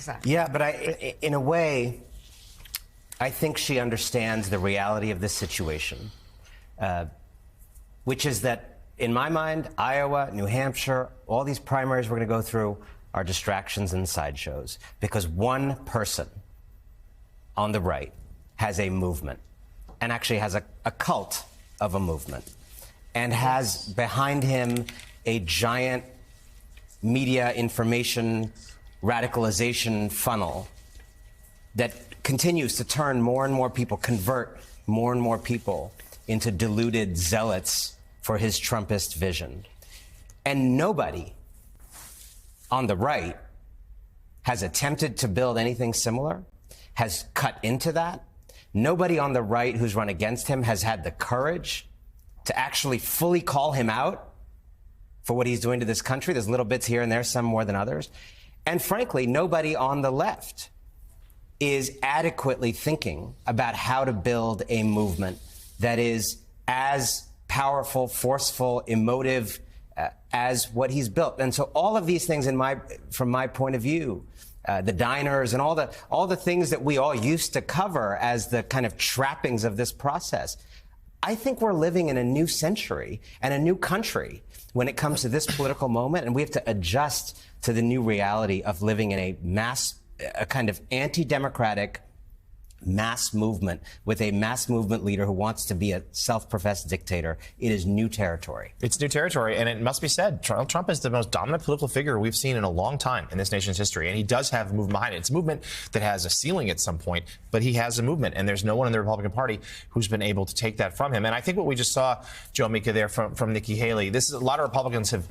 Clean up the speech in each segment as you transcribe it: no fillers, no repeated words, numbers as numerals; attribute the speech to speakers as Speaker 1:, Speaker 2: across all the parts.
Speaker 1: Exactly.
Speaker 2: Yeah, but in a way, I think she understands the reality of this situation, which is that, in my mind, Iowa, New Hampshire, all these primaries we're going to go through are distractions and sideshows because one person on the right has a movement and actually has a cult of a movement and has behind him a giant media information radicalization funnel that continues to turn more and more people, convert more and more people into deluded zealots for his Trumpist vision. And nobody on the right has attempted to build anything similar, has cut into that. Nobody on the right who's run against him has had the courage to actually fully call him out for what he's doing to this country. There's little bits here and there, some more than others. And frankly, nobody on the left is adequately thinking about how to build a movement that is as powerful, forceful, emotive as what he's built. And so all of these things, from my point of view, the diners and all the things that we all used to cover as the kind of trappings of this process, I think we're living in a new century and a new country when it comes to this political moment, and we have to adjust to the new reality of living in a kind of anti-democratic mass movement with a mass movement leader who wants to be a self-professed dictator. It is new territory.
Speaker 3: It's new territory, and it must be said, Trump is the most dominant political figure we've seen in a long time in this nation's history, and he does have a movement behind it. It's a movement that has a ceiling at some point, but he has a movement, and there's no one in the Republican Party who's been able to take that from him. And I think what we just saw, Joe Mika, there from Nikki Haley, this is a lot of Republicans have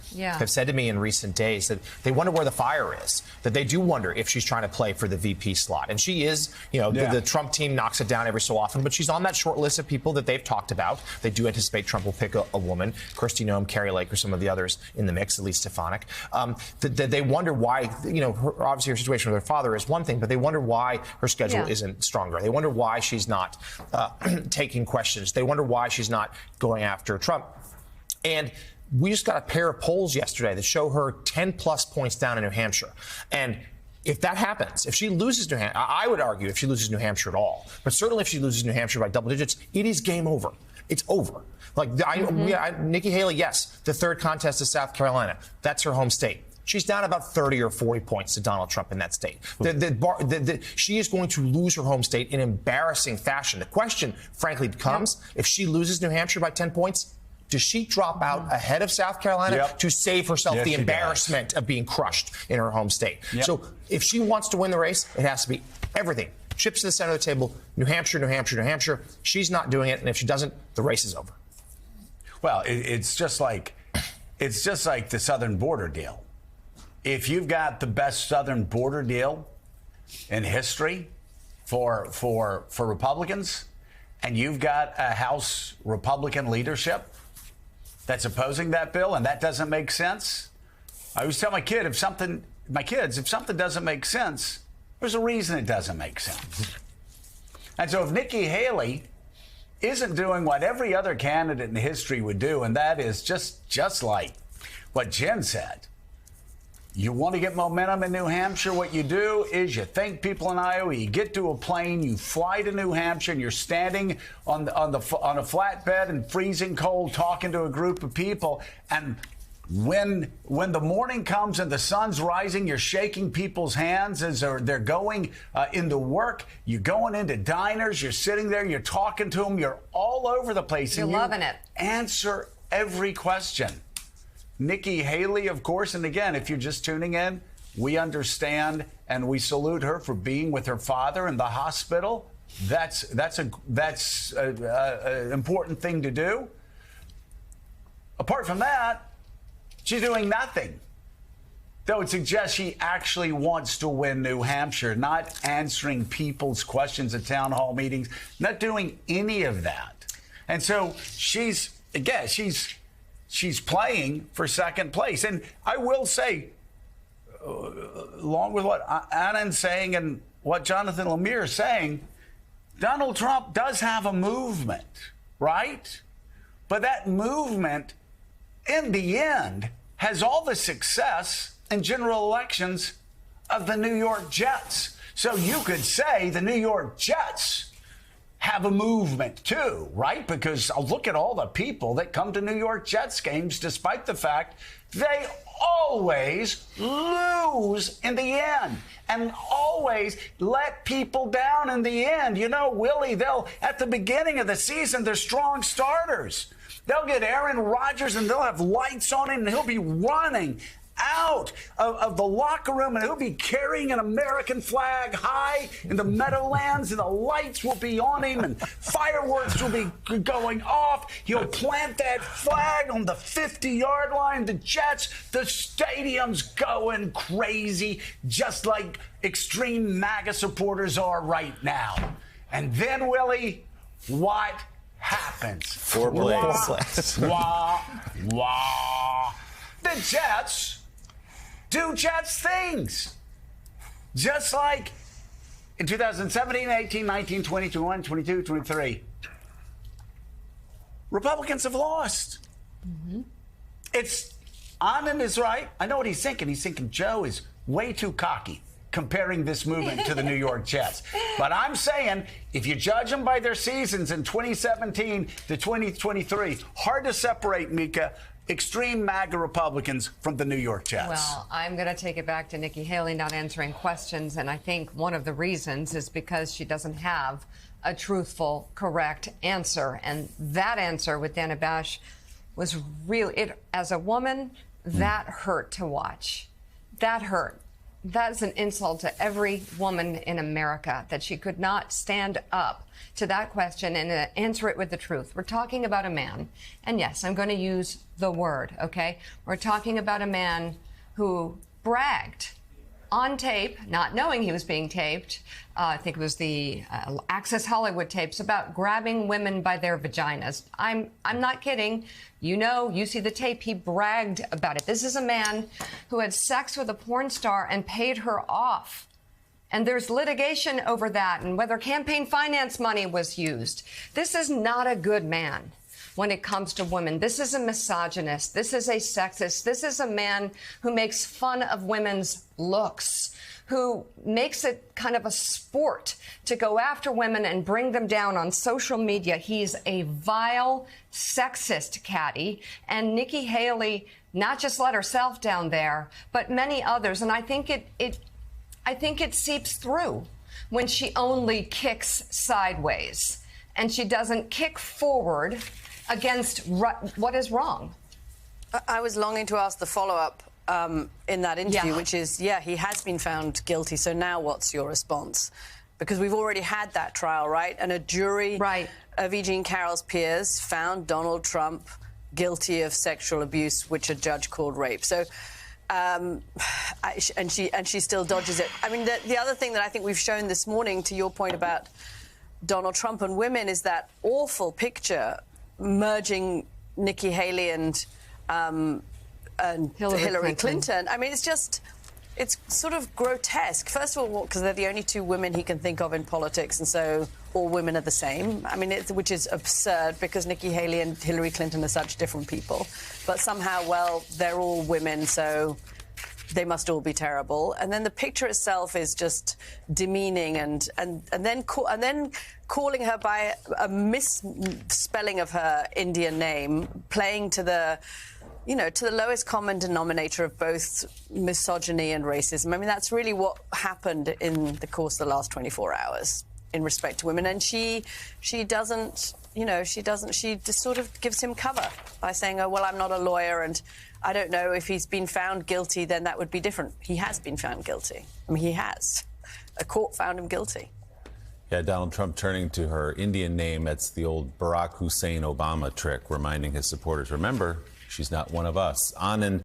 Speaker 3: said to me in recent days that they wonder where the fire is, that they do wonder if she's trying to play for the VP slot. And she is, the Trump team knocks it down every so often, but she's on that short list of people that they've talked about. They do anticipate Trump will pick a woman, Kristi Noem, Carrie Lake, or some of the others in the mix, at least Stefanik. They wonder why, obviously her situation with her father is one thing, but they wonder why her schedule isn't stronger. They wonder why she's not taking questions. They wonder why she's not going after Trump. And we just got a pair of polls yesterday that show her 10-plus points down in New Hampshire. And if that happens, if she loses New Hampshire, I would argue if she loses New Hampshire at all, but certainly if she loses New Hampshire by double digits, it is game over. It's over. Nikki Haley, yes, the third contest is South Carolina. That's her home state. She's down about 30 or 40 points to Donald Trump in that state. She is going to lose her home state in embarrassing fashion. The question, frankly, becomes if she loses New Hampshire by 10 points, does she drop out ahead of South Carolina to save herself the embarrassment of being crushed in her home state? So if she wants to win the race, it has to be everything. Chips to the center of the table, New Hampshire, New Hampshire, New Hampshire. She's not doing it, and if she doesn't, the race is over.
Speaker 4: Well, it's just like the southern border deal. If you've got the best southern border deal in history for Republicans, and you've got a House Republican leadership that's opposing that bill, and that doesn't make sense. I always tell my kids, if something doesn't make sense, there's a reason it doesn't make sense. And so if Nikki Haley isn't doing what every other candidate in history would do, and that is just like what Jen said, you want to get momentum in New Hampshire, what you do is you thank people in Iowa, you get to a plane, you fly to New Hampshire, and you're standing on a flatbed in freezing cold talking to a group of people. And when the morning comes and the sun's rising, you're shaking people's hands as they're going into work. You're going into diners, you're sitting there, you're talking to them, you're all over the place.
Speaker 1: You're loving it.
Speaker 4: Answer every question. Nikki Haley, of course, and again, if you're just tuning in, we understand and we salute her for being with her father in the hospital. That's an important thing to do. Apart from that, she's doing nothing that would suggest she actually wants to win New Hampshire, not answering people's questions at town hall meetings, not doing any of that. And so she's playing for second place. And I will say, along with what Annen's saying and what Jonathan Lemire is saying, Donald Trump does have a movement, right? But that movement, in the end, has all the success in general elections of the New York Jets. So you could say the New York Jets have a movement too, right? Because look at all the people that come to New York Jets games, despite the fact they always lose in the end and always let people down in the end. You know, Willie, they'll, at the beginning of the season, they're strong starters. They'll get Aaron Rodgers and they'll have lights on him and he'll be running out of the locker room and he'll be carrying an American flag high in the Meadowlands and the lights will be on him and fireworks will be going off. He'll plant that flag on the 50-yard line. The Jets, the stadium's going crazy, just like extreme MAGA supporters are right now. And then, Willie, what happens?
Speaker 3: Foreplay.
Speaker 4: Wah, wah. The Jets do Jets things. Just like in 2017, 18, 19, 20, 21, 22, 23. Republicans have lost. It's Anand is right. I know what he's thinking. He's thinking Joe is way too cocky comparing this movement to the New York Jets. But I'm saying if you judge them by their seasons in 2017 to 2023, hard to separate, Mika, extreme MAGA Republicans from the New York Jets.
Speaker 1: Well, I'm going to take it back to Nikki Haley not answering questions, and I think one of the reasons is because she doesn't have a truthful, correct answer. And that answer with Dana Bash was really, as a woman, that hurt to watch. That hurt. That is an insult to every woman in America, that she could not stand up to that question and answer it with the truth. We're talking about a man, and yes, I'm going to use the word, okay? We're talking about a man who bragged on tape, not knowing he was being taped. I think it was the Access Hollywood tapes about grabbing women by their vaginas. I'm not kidding. You know, you see the tape. He bragged about it. This is a man who had sex with a porn star and paid her off. And there's litigation over that and whether campaign finance money was used. This is not a good man when it comes to women. This is a misogynist. This is a sexist. This is a man who makes fun of women's looks, who makes it kind of a sport to go after women and bring them down on social media. He's a vile sexist, Caddy. And Nikki Haley not just let herself down there, but many others. And I think it seeps through when she only kicks sideways and she doesn't kick forward against what is wrong.
Speaker 5: I was longing to ask the follow-up in that interview, which is, he has been found guilty. So now what's your response? Because we've already had that trial, right? And a jury of E. Jean Carroll's peers found Donald Trump guilty of sexual abuse, which a judge called rape. So, and she still dodges it. I mean, the other thing that I think we've shown this morning, to your point about Donald Trump and women, is that awful picture merging Nikki Haley and Hillary Clinton. I mean, it's sort of grotesque. First of all, because they're the only two women he can think of in politics, and so all women are the same. I mean, which is absurd because Nikki Haley and Hillary Clinton are such different people. But somehow, well, they're all women, so they must all be terrible. And then the picture itself is just demeaning, and then calling her by a misspelling of her Indian name, playing to the lowest common denominator of both misogyny and racism. I mean, that's really what happened in the course of the last 24 hours in respect to women. And she just sort of gives him cover by saying, oh, well, I'm not a lawyer, and I don't know if he's been found guilty, then that would be different. He has been found guilty. I mean, he has. A court found him guilty.
Speaker 6: Yeah, Donald Trump turning to her Indian name. That's the old Barack Hussein Obama trick, reminding his supporters, remember, she's not one of us. Anand